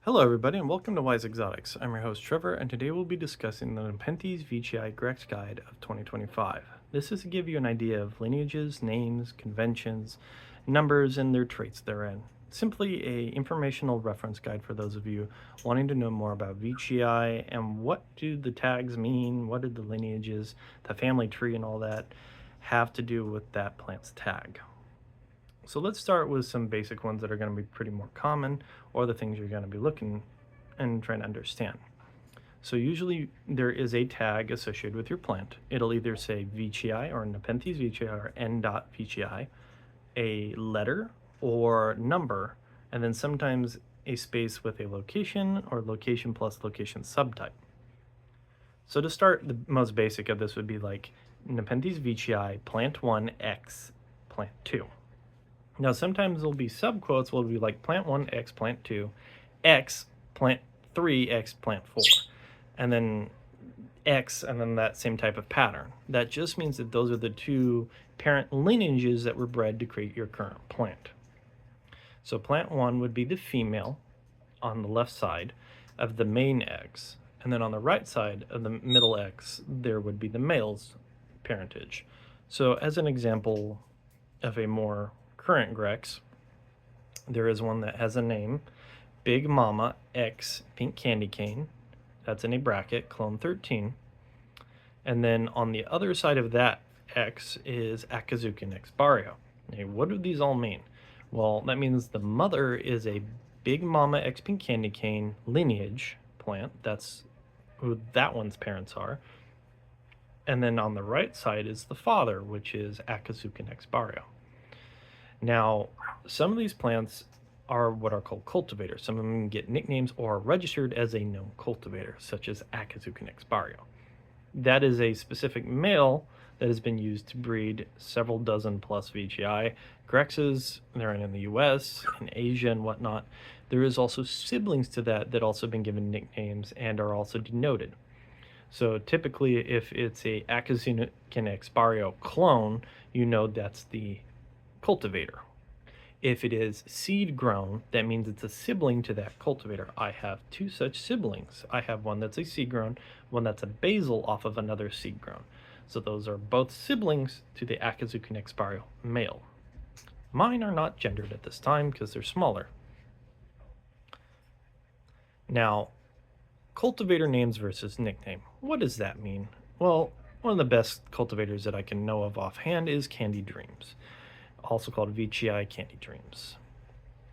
Hello everybody and welcome to Wise Exotics. I'm your host Trevor and today we'll be discussing the Nepenthes Veitchii Grex Guide of 2025. This is to give you an idea of lineages, names, conventions, numbers, and their traits therein. Simply a informational reference guide for those of you wanting to know more about Veitchii and what do the tags mean, what did the lineages, the family tree and all that have to do with that plant's tag. So let's start with some basic ones that are going to be pretty more common or the things you're going to be looking and trying to understand. So usually there is a tag associated with your plant. It'll either say Veitchii or Nepenthes Veitchii or N.Veitchii, a letter or number, and then sometimes a space with a location or location plus location subtype. So to start, the most basic of this would be like Nepenthes Veitchii plant 1 X plant 2. Now, sometimes there'll be subquotes will be like plant 1 X plant 2, X plant 3 X plant 4, and then X and then that same type of pattern. That just means that those are the two parent lineages that were bred to create your current plant. So plant 1 would be the female on the left side of the main X, and then on the right side of the middle X, there would be the male's parentage. So as an example of a more current Grex, there is one that has a name, Big Mama X Pink Candy Cane. That's in a bracket, clone 13. And then on the other side of that X is Exotica and Carnivero. Okay, what do these all mean? Well, that means the mother is a Big Mama X Pink Candy Cane lineage plant. That's who that one's parents are. And then on the right side is the father, which is Exotica and Carnivero. Now, some of these plants are what are called cultivators. Some of them get nicknames or are registered as a known cultivator, such as Exotica and Carnivero. That is a specific male that has been used to breed several dozen plus Veitchii. Grexes, they're in the US, in Asia and whatnot. There is also siblings to that that also been given nicknames and are also denoted. So typically, if it's a Exotica and Carnivero clone, you know that's the cultivator. If it is seed grown, that means it's a sibling to that cultivator. I have two such siblings. I have one that's a seed grown, one that's a basal off of another seed grown. So those are both siblings to the Exotica and Carnivero male. Mine are not gendered at this time because they're smaller. Now, cultivator names versus nickname. What does that mean? Well, one of the best cultivators that I can know of offhand is Candy Dreams, also called Veitchii Candy Dreams.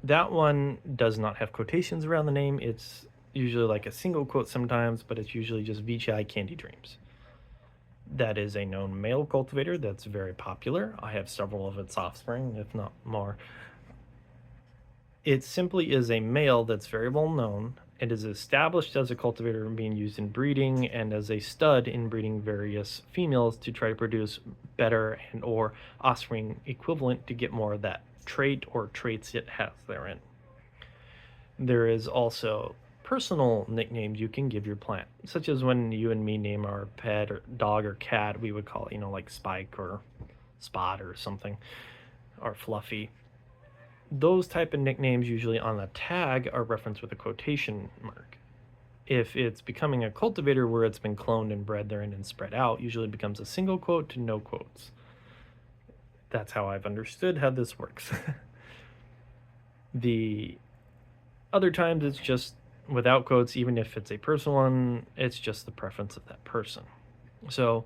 That one does not have quotations around the name. It's usually like a single quote sometimes, but it's usually just Veitchii Candy Dreams. That is a known male cultivator that's very popular. I have several of its offspring, if not more. It simply is a male that's very well known. It is established as a cultivator being used in breeding and as a stud in breeding various females to try to produce better and or offspring equivalent to get more of that trait or traits it has therein. There is also personal nicknames you can give your plant, such as when you and me name our pet or dog or cat, we would call it, like Spike or Spot or something, or Fluffy. Those type of nicknames usually on the tag are referenced with a quotation mark. If it's becoming a cultivator where it's been cloned and bred therein and spread out, usually it becomes a single quote to no quotes. That's how I've understood how this works. The other times it's just without quotes, even if it's a personal one, it's just the preference of that person. So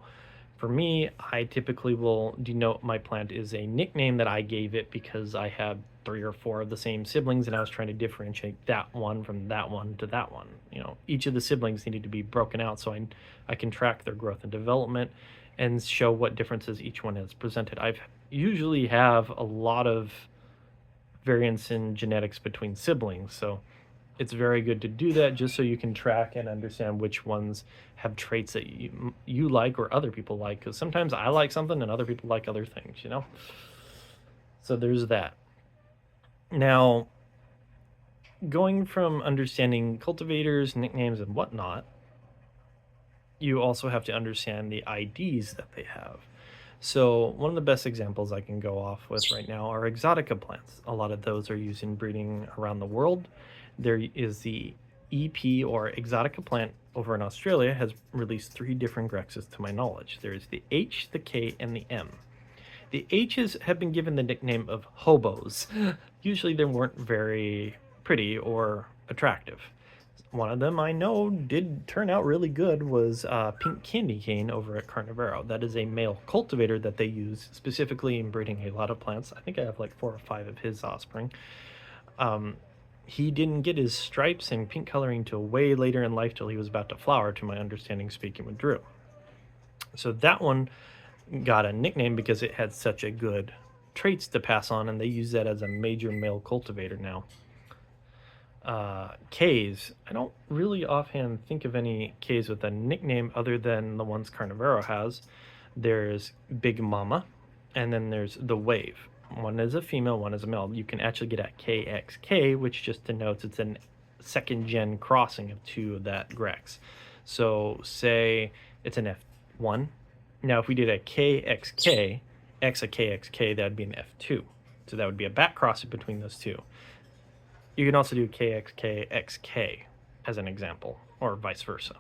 for me, I typically will denote my plant as a nickname that I gave it because I have 3 or 4 of the same siblings and I was trying to differentiate that one from that one to that one. Each of the siblings needed to be broken out so I can track their growth and development and show what differences each one has presented. I've usually have a lot of variance in genetics between siblings, so it's very good to do that just so you can track and understand which ones have traits that you like or other people like, because sometimes I like something and other people like other things, So there's that. Now, going from understanding cultivators, nicknames, and whatnot, you also have to understand the IDs that they have. So one of the best examples I can go off with right now are exotica plants. A lot of those are used in breeding around the world. There is the EP, or Exotica plant, over in Australia has released 3 different grexes to my knowledge. There is the H, the K, and the M. The H's have been given the nickname of hobos. Usually they weren't very pretty or attractive. One of them I know did turn out really good was pink candy cane over at Carnivero. That is a male cultivator that they use specifically in breeding a lot of plants. I think I have like 4 or 5 of his offspring. He didn't get his stripes and pink coloring till way later in life, till he was about to flower, to my understanding, speaking with Drew. So that one got a nickname because it had such a good traits to pass on, and they use that as a major male cultivator now. K's, I don't really offhand think of any K's with a nickname other than the ones Carnivero has. There's Big Mama, and then there's the Wave. One is a female, one is a male. You can actually get a KXK, which just denotes it's a second gen crossing of 2 of that Grex. So say it's an F1. Now if we did a KXK, X a KXK, that would be an F2. So that would be a back crossing between those 2. You can also do KXK XK as an example, or vice versa.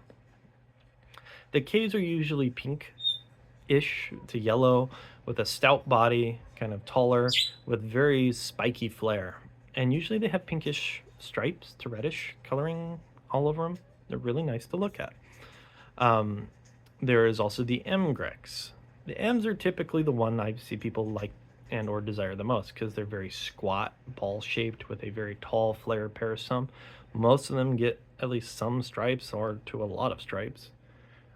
The Ks are usually pink-ish to yellow, with a stout body, kind of taller, with very spiky flare. And usually they have pinkish stripes to reddish coloring all over them. They're really nice to look at. There is also the M Grex. The M's are typically the one I see people like and or desire the most, because they're very squat, ball shaped, with a very tall flare parasum. Most of them get at least some stripes, or to a lot of stripes.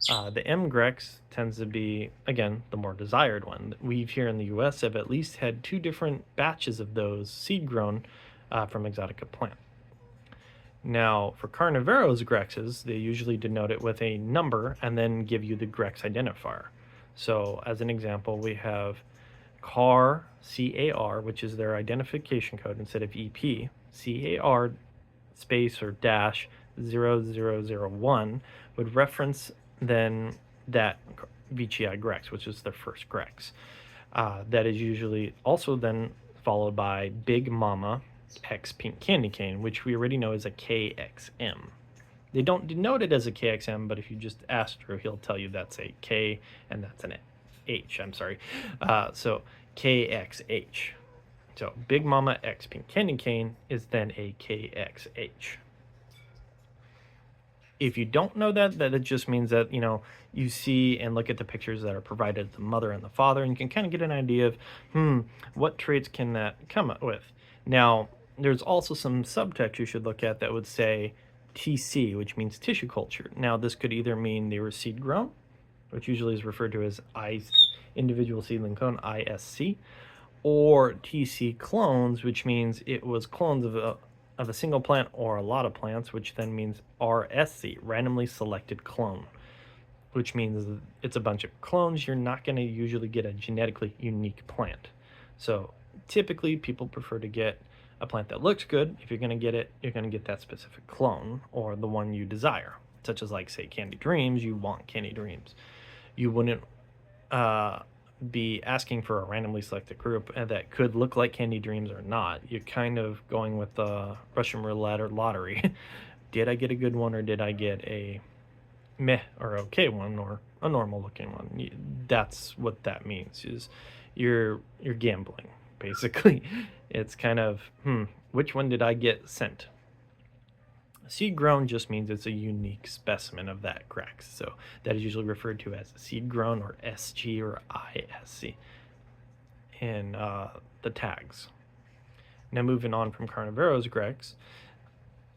The M Grex tends to be, again, the more desired one. We here in the US have at least had 2 different batches of those seed grown from Exotica plant. Now, for Carnivero's Grexes, they usually denote it with a number and then give you the Grex identifier. So, as an example, we have CAR, CAR, which is their identification code instead of EP, CAR space or dash 0001 would reference then that Veitchii Grex, which is their first Grex. That is usually also then followed by Big Mama X Pink Candy Cane, which we already know is a KXM. They don't denote it as a KXM, but if you just ask Drew, he'll tell you that's a K and that's an H. I'm sorry. So KXH. So Big Mama X Pink Candy Cane is then a KXH. If you don't know that it just means that, you see and look at the pictures that are provided, the mother and the father, and you can kind of get an idea of, what traits can that come up with? Now, there's also some subtext you should look at that would say TC, which means tissue culture. Now, this could either mean they were seed grown, which usually is referred to as individual seedling clone, ISC, or TC clones, which means it was clones of a single plant or a lot of plants, which then means RSC, randomly selected clone, which means it's a bunch of clones. You're not going to usually get a genetically unique plant. So typically people prefer to get a plant that looks good. If you're going to get it, you're going to get that specific clone or the one you desire, such as like, say, Candy Dreams. You want Candy Dreams. You wouldn't be asking for a randomly selected group that could look like Candy Dreams or not. You're kind of going with the Russian roulette or lottery. Did I get a good one, or did I get a meh or okay one, or a normal looking one? That's what that means, is you're gambling, basically. It's kind of, which one did I get sent? Seed grown just means it's a unique specimen of that Grex. So that is usually referred to as seed grown, or SG, or ISC in the tags. Now, moving on from Carnivero's Grex,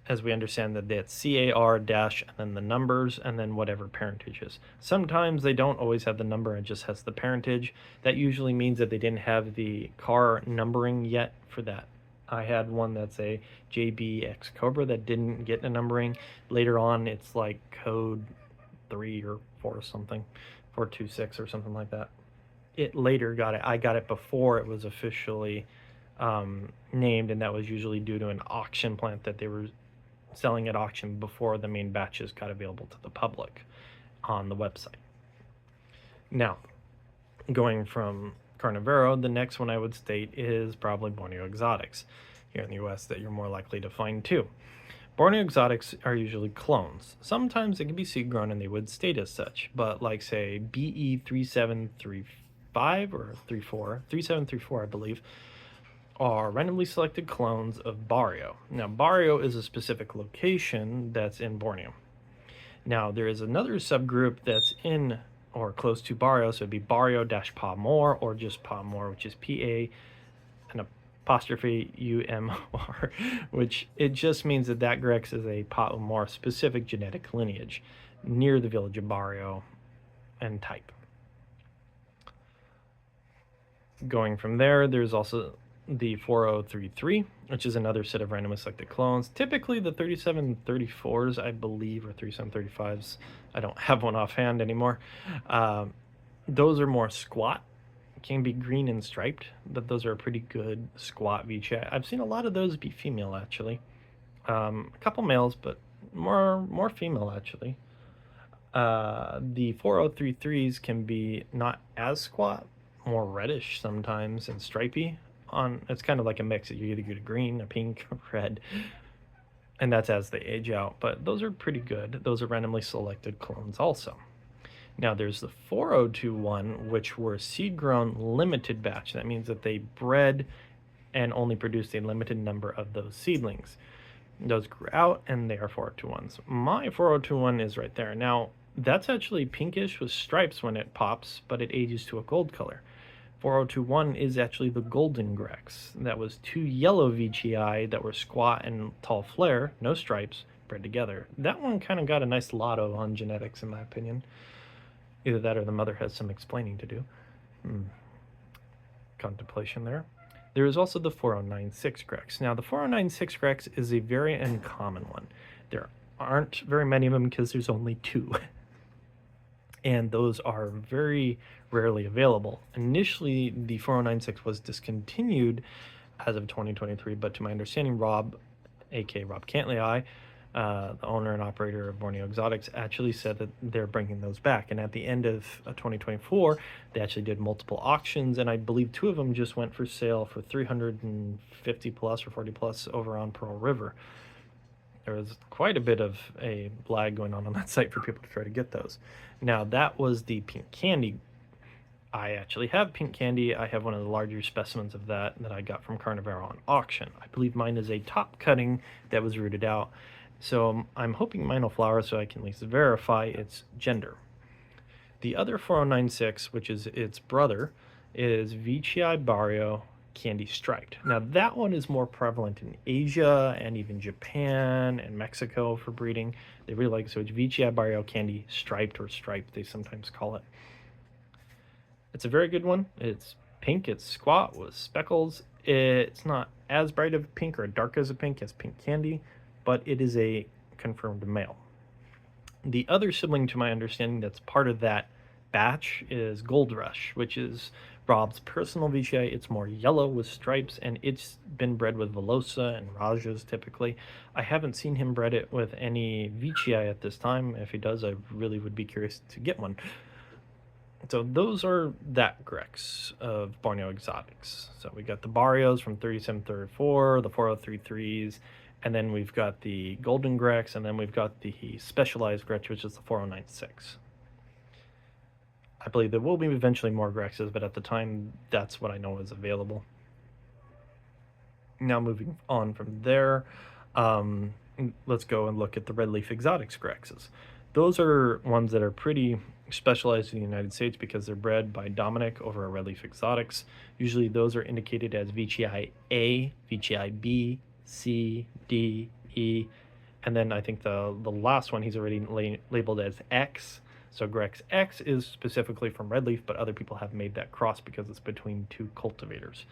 as we understand that that's CAR dash and then the numbers and then whatever parentage is. Sometimes they don't always have the number, it just has the parentage. That usually means that they didn't have the CAR numbering yet for that. I had one that's a JBX Cobra that didn't get a numbering. Later on, it's like code 3 or 4 or something, 426 or something like that. It later got it. I got it before it was officially named, and that was usually due to an auction plant that they were selling at auction before the main batches got available to the public on the website. Now, going from Carnivero, the next one I would state is probably Borneo Exotics here in the US that you're more likely to find too. Borneo Exotics are usually clones. Sometimes they can be seed grown and they would state as such, but like say BE3735 or 3734, I believe, are randomly selected clones of Barrio. Now, Barrio is a specific location that's in Borneo. Now, there is another subgroup that's in or close to Barrio, so it'd be Barrio-Pamor or just Pamor, which is PA an apostrophe UMR, which it just means that that Grex is a Pamor specific genetic lineage near the village of Barrio and type. Going from there, there's also the 4033, which is another set of randomly selected clones. Typically the 3734s, I believe, or 3735s. I don't have one offhand anymore. Those are more squat, can be green and striped, but those are a pretty good squat Veitchii. I've seen a lot of those be female, actually. A couple males, but more female, actually. The 4033s can be not as squat, more reddish sometimes and stripy. It's kind of like a mix. You either get a green, a pink, a red, and that's as they age out. But those are pretty good. Those are randomly selected clones also. Now there's the 4021, which were seed grown limited batch. That means that they bred and only produced a limited number of those seedlings. Those grew out and they are 4021s. My 4021 is right there. Now that's actually pinkish with stripes when it pops, but it ages to a gold color. 4021 is actually the golden Grex. That was two yellow Veitchii that were squat and tall flare, no stripes, bred together. That one kind of got a nice lotto on genetics, in my opinion. Either that or the mother has some explaining to do. Contemplation there. There is also the 4096 Grex. Now, the 4096 Grex is a very uncommon one. There aren't very many of them because there's only two. And those are very rarely available. Initially, the 4096 was discontinued as of 2023, but to my understanding, Rob, aka Rob Cantley, the owner and operator of Borneo Exotics, actually said that they're bringing those back. And at the end of 2024, they actually did multiple auctions, and I believe two of them just went for sale for 350 plus or 40 plus over on Pearl River. There was quite a bit of a lag going on that site for people to try to get those. Now, that was the pink candy. I actually have pink candy. I have one of the larger specimens of that I got from Carnivero on auction. I believe mine is a top cutting that was rooted out. So I'm hoping mine will flower so I can at least verify its gender. The other 4096, which is its brother, is Veitchii Barrio Candy Striped. Now that one is more prevalent in Asia and even Japan and Mexico for breeding. They really like it, so it's Veitchii Barrio Candy Striped, or Striped they sometimes call it. It's a very good one. It's pink, it's squat with speckles. It's not as bright of a pink or dark as a pink as pink candy, but it is a confirmed male. The other sibling, to my understanding, that's part of that batch is Gold Rush, which is Rob's personal Veitchii. It's more yellow with stripes, and it's been bred with Velosa and Rajas typically. I haven't seen him bred it with any Veitchii at this time. If he does, I really would be curious to get one. So those are that Grex of Borneo Exotics. So we got the Barrios from 3734, the 4033s, and then we've got the Golden Grex, and then we've got the Specialized Grex, which is the 4096. I believe there will be eventually more Grexes, but at the time, that's what I know is available. Now moving on from there, let's go and look at the Red Leaf Exotics Grexes. Those are ones that are pretty specialized in the United States because they're bred by Dominic over at Red Leaf Exotics. Usually those are indicated as Veitchii A, Veitchii B, C, D, E, and then I think the last one he's already labeled as X. So Grex X is specifically from Red Leaf, but other people have made that cross because it's between two cultivators.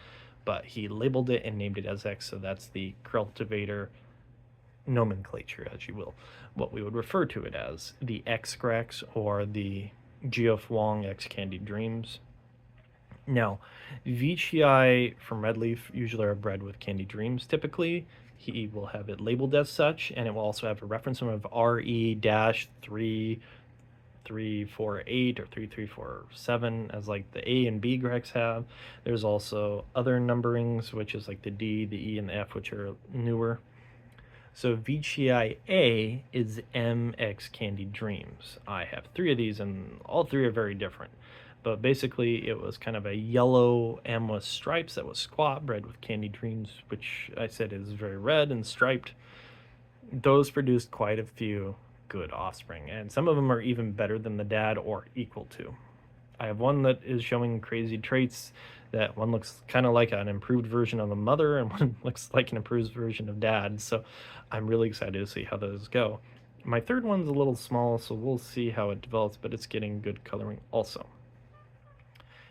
But he labeled it and named it as X, so that's the cultivator nomenclature, as you will, what we would refer to it as, the X Grex or the Geoff Wong X Candy Dreams. Now, Veitchii from Red Leaf usually are bred with Candy Dreams typically. He will have it labeled as such, and it will also have a reference number of RE-3 348 or 3347 as like the A and B Grex have. There's also other numberings, which is like the D, the E, and the F, which are newer. So Veitchii A is MX Candied Dreams. I have 3 of these, and all 3 are very different. But basically, it was kind of a yellow M with stripes that was squat, bred with Candied Dreams, which I said is very red and striped. Those produced quite a few good offspring, and some of them are even better than the dad or equal to. I have one that is showing crazy traits. That one looks kind of like an improved version of the mother, and one looks like an improved version of dad. So I'm really excited to see how those go. My third one's a little small, so we'll see how it develops, but it's getting good coloring also.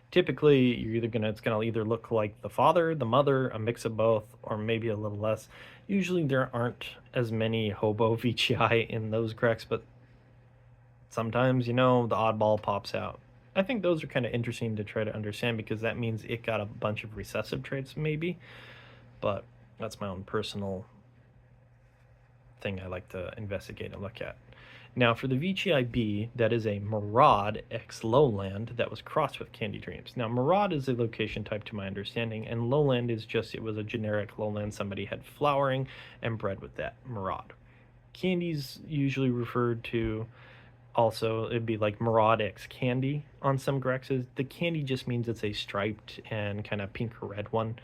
Typically, it's gonna either look like the father, the mother, a mix of both, or maybe a little less. Usually there aren't as many hobo Veitchii in those Grex, but sometimes, the oddball pops out. I think those are kind of interesting to try to understand because that means it got a bunch of recessive traits, maybe. But that's my own personal thing I like to investigate and look at. Now, for the Veitchii B, that is a Maraud X Lowland that was crossed with Candy Dreams. Now, Maraud is a location type to my understanding, and Lowland is just, it was a generic lowland somebody had flowering and bred with that Maraud. Candy's usually referred to also, it'd be like Maraud X Candy on some Grexes. The candy just means it's a striped and kind of pink or red one.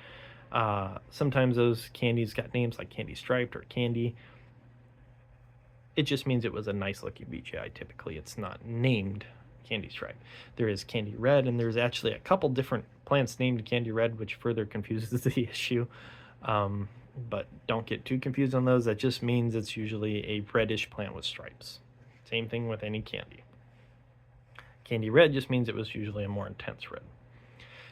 Sometimes those candies got names like Candy Striped or Candy. It just means it was a nice looking Veitchii. Typically, it's not named Candy Stripe. There is Candy Red, and there's actually a couple different plants named Candy Red, which further confuses the issue. But don't get too confused on those. That just means it's usually a reddish plant with stripes. Same thing with any candy. Candy Red just means it was usually a more intense red.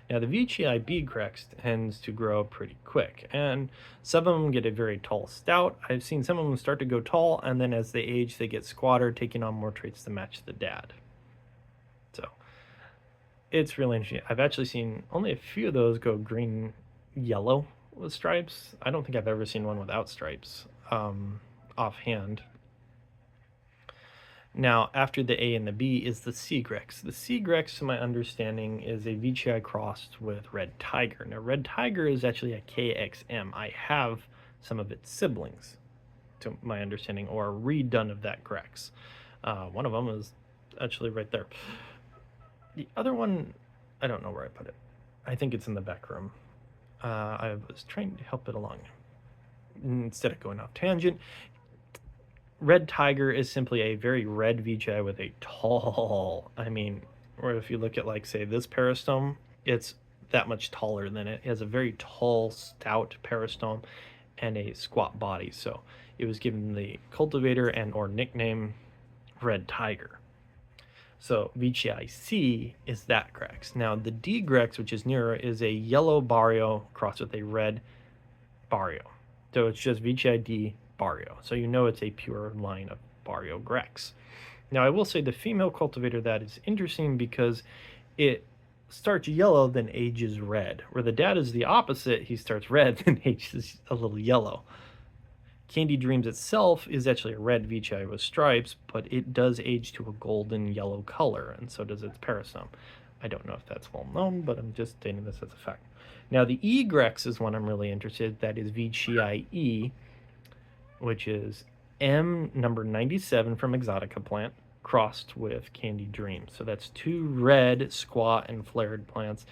Now, the Veitchii B Grex tends to grow pretty quick, and some of them get a very tall stout. I've seen some of them start to go tall, and then as they age, they get squatter, taking on more traits to match the dad. So, it's really interesting. I've actually seen only a few of those go green-yellow with stripes. I don't think I've ever seen one without stripes offhand. Now, after the A and the B is the C Grex. The C Grex, to my understanding, is a Veitchii crossed with Red Tiger. Now, Red Tiger is actually a KXM. I have some of its siblings, to my understanding, or a redone of that Grex. One of them is actually right there. The other one, I don't know where I put it. I think it's in the back room. I was trying to help it along. Instead of going off tangent, Red Tiger is simply a very red Veitchii with a tall, or if you look at, like, say, this peristome, it's that much taller than it. It has a very tall, stout peristome and a squat body. So it was given the cultivator and or nickname Red Tiger. So Veitchii C is that Grex. Now the D Grex, which is nearer, is a yellow Barrio crossed with a red Barrio. So it's just Veitchii D Barrio. So it's a pure line of Barrio Grex. Now I will say the female cultivator that is interesting because it starts yellow then ages red, where the dad is the opposite. He starts red then ages a little yellow. Candy Dreams itself is actually a red Veitchii with stripes, but it does age to a golden yellow color, and so does its peristome. I don't know if that's well known, but I'm just stating this as a fact. Now the E Grex is one I'm really interested in. That is Veitchii E, which is M number 97 from Exotica plant crossed with Candy Dreams. So that's two red, squat, and flared plants.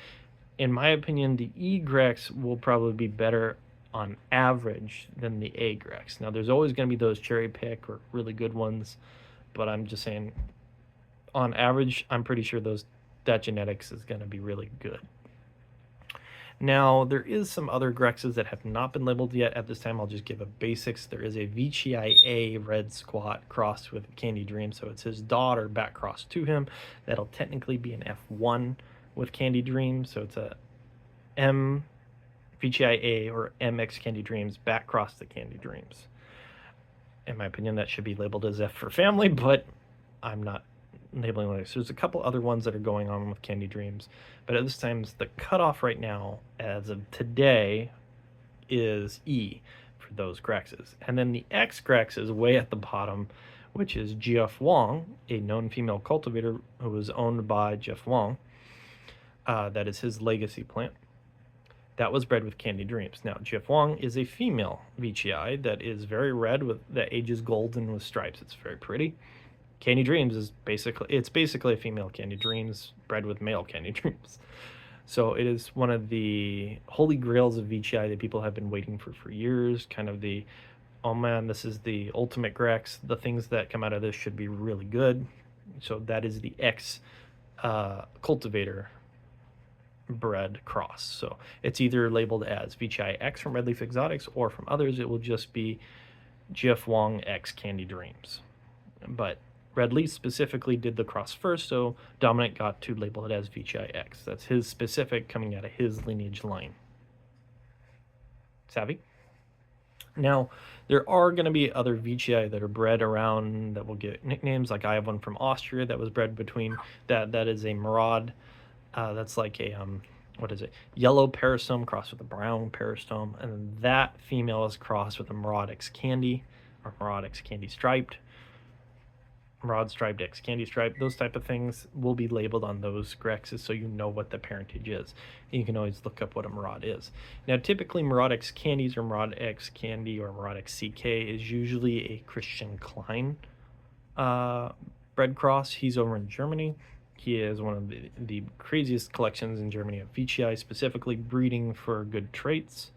In my opinion, the E Grex will probably be better on average than the A Grex. Now, there's always going to be those cherry pick or really good ones, but I'm just saying, on average, I'm pretty sure that genetics is going to be really good. Now, there is some other Grexes that have not been labeled yet. At this time, I'll just give a basics. There is a Veitchii A red squat crossed with Candy Dream, so it's his daughter back crossed to him. That'll technically be an F1 with Candy Dream, so it's a M Veitchii A or MX Candy Dreams back cross the Candy Dreams. In my opinion, that should be labeled as F for family, but I'm not labeling like this. There's a couple other ones that are going on with Candy Dreams, but at this time, the cutoff right now, as of today, is E for those Grexes. And then the X Grex is way at the bottom, which is Jeff Wong, a known female cultivator who was owned by Jeff Wong. That is his legacy plant. That was bred with Candy Dreams. Now, Jif Wong is a female Veitchii that is very red that ages golden with stripes. It's very pretty. Candy Dreams is basically a female Candy Dreams bred with male Candy Dreams. So it is one of the holy grails of Veitchii that people have been waiting for years. Kind of the, oh man, this is the ultimate Grex. The things that come out of this should be really good. So that is the X cultivator bred cross. So it's either labeled as Veitchii X from Red Leaf Exotics, or from others it will just be Jif Wong X Candy Dreams. But Red Leaf specifically did the cross first, so Dominic got to label it as Veitchii X. That's his specific, coming out of his lineage line. Savvy? Now, there are going to be other Veitchii that are bred around that will get nicknames. Like I have one from Austria that was bred between, that is a Maraud. That's like a, what is it? Yellow peristome crossed with a brown peristome. And then that female is crossed with a Maraud X Candy, or Maraud X Candy Striped. Maraud Striped X Candy Stripe, those type of things will be labeled on those grexes so you know what the parentage is. And you can always look up what a Maraud is. Now, typically Maraud X Candies or Maraud X Candy or Maraud X CK is usually a Christian Klein bred cross. He's over in Germany. He is one of the craziest collections in Germany of Veitchii, specifically breeding for good traits.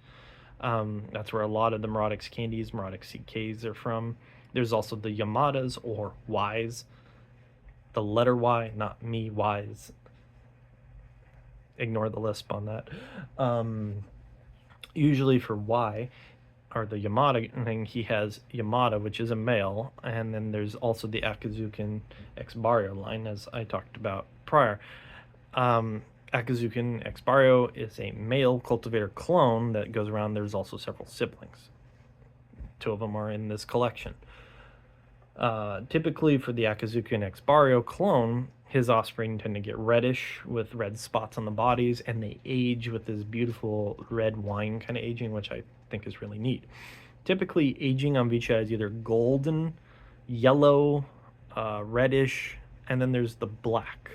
That's where a lot of the Maraud X Candies, Maraud X CKs are from. There's also the Yamadas or Ys. The letter Y, not me, Ys. Ignore the lisp on that. Usually for Y, or the Yamada thing, he has Yamada, which is a male, and then there's also the Akazukin X Barrio line, as I talked about prior. Akazukin X Barrio is a male cultivator clone that goes around. There's also several siblings. 2 of them are in this collection. Typically for the Akazukin X Barrio clone, his offspring tend to get reddish with red spots on the bodies, and they age with this beautiful red wine kind of aging, which I think is really neat. Typically, aging on Veitchii is either golden, yellow, reddish, and then there's the black.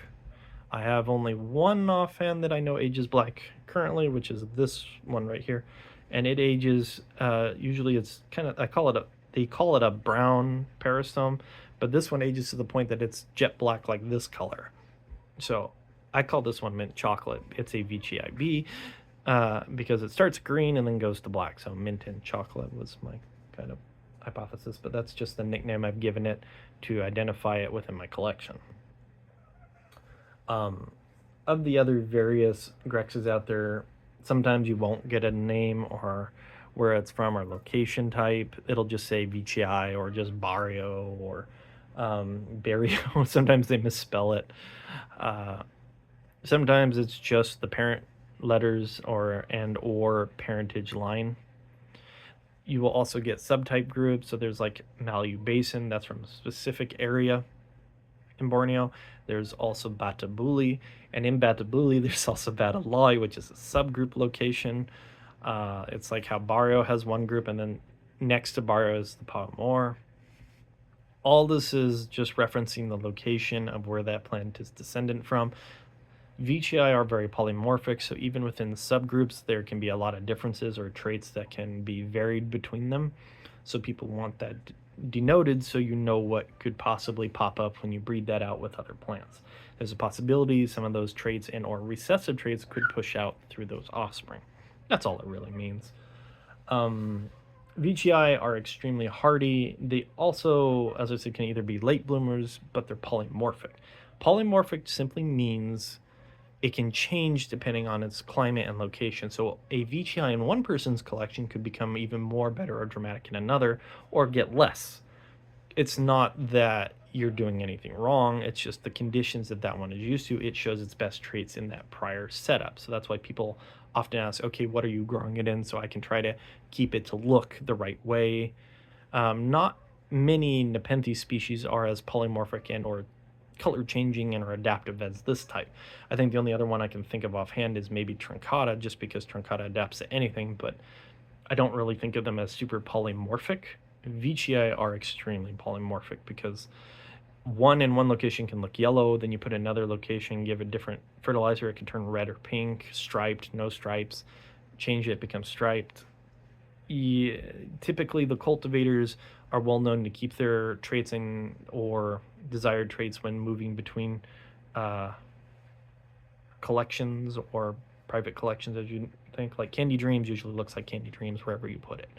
I have only one offhand that I know ages black currently, which is this one right here, and it ages, usually it's kind of, they call it a brown peristome, but this one ages to the point that it's jet black like this color. So I call this one mint chocolate. It's a Veitchii B because it starts green and then goes to black. So mint and chocolate was my kind of hypothesis, but that's just the nickname I've given it to identify it within my collection. Of the other various grexes out there, sometimes you won't get a name or where it's from or location type. It'll just say Veitchii or just Barrio or Barrio. Sometimes they misspell it. Sometimes it's just the parent letters or parentage line. You will also get subtype groups. So there's like Malu Basin, that's from a specific area in Borneo. There's also Batabuli, and in Batabuli there's also Bataloi, which is a subgroup location. It's like how Barrio has one group, and then next to Barrio is the Polymorphism. All this is just referencing the location of where that plant is descendant from. Veitchii are very polymorphic, so even within subgroups there can be a lot of differences or traits that can be varied between them. So people want that denoted so you know what could possibly pop up when you breed that out with other plants. There's a possibility some of those traits and or recessive traits could push out through those offspring. That's all it really means. Veitchii are extremely hardy. They also, as I said, can either be late bloomers, but they're polymorphic. Polymorphic simply means it can change depending on its climate and location. So a Veitchii in one person's collection could become even more better or dramatic in another, or get less. It's not that you're doing anything wrong, it's just the conditions that one is used to. It shows its best traits in that prior setup. So that's why people often ask, okay, what are you growing it in, so I can try to keep it to look the right way. Not many Nepenthes species are as polymorphic and or color changing and are adaptive as this type. I think the only other one I can think of offhand is maybe Truncata, just because Truncata adapts to anything, but I don't really think of them as super polymorphic. Veitchii are extremely polymorphic because one in one location can look yellow, then you put another location, give a different fertilizer, it can turn red or pink, striped, no stripes, change it, becomes striped. Typically, the cultivators are well known to keep their traits or desired traits when moving between collections or private collections, as you think. Like Candy Dreams usually looks like Candy Dreams wherever you put it.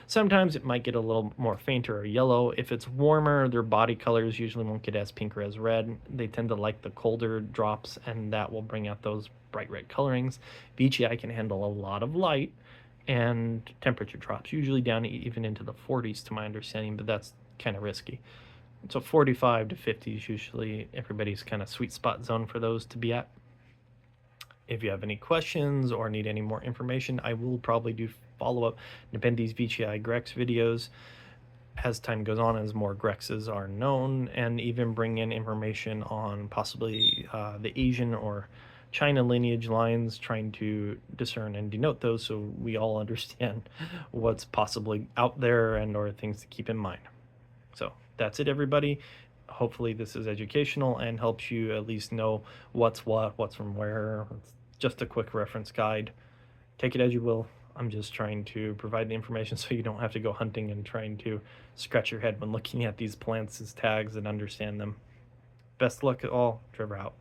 Sometimes it might get a little more fainter or yellow. If it's warmer, their body colors usually won't get as pink or as red. They tend to like the colder drops, and that will bring out those bright red colorings. Veitchii can handle a lot of light and temperature drops, usually down even into the 40s to my understanding, but that's kind of risky. So 45 to 50 is usually everybody's kind of sweet spot zone for those to be at. If you have any questions or need any more information, I will probably do follow-up Nepenthes Veitchii Grex videos as time goes on, as more grexes are known, and even bring in information on possibly the Asian or China lineage lines, trying to discern and denote those so we all understand what's possibly out there and or things to keep in mind. So that's it, everybody. Hopefully this is educational and helps you at least know what's from where. It's just a quick reference guide. Take it as you will. I'm just trying to provide the information so you don't have to go hunting and trying to scratch your head when looking at these plants as tags and understand them. Best luck at all. Trevor out.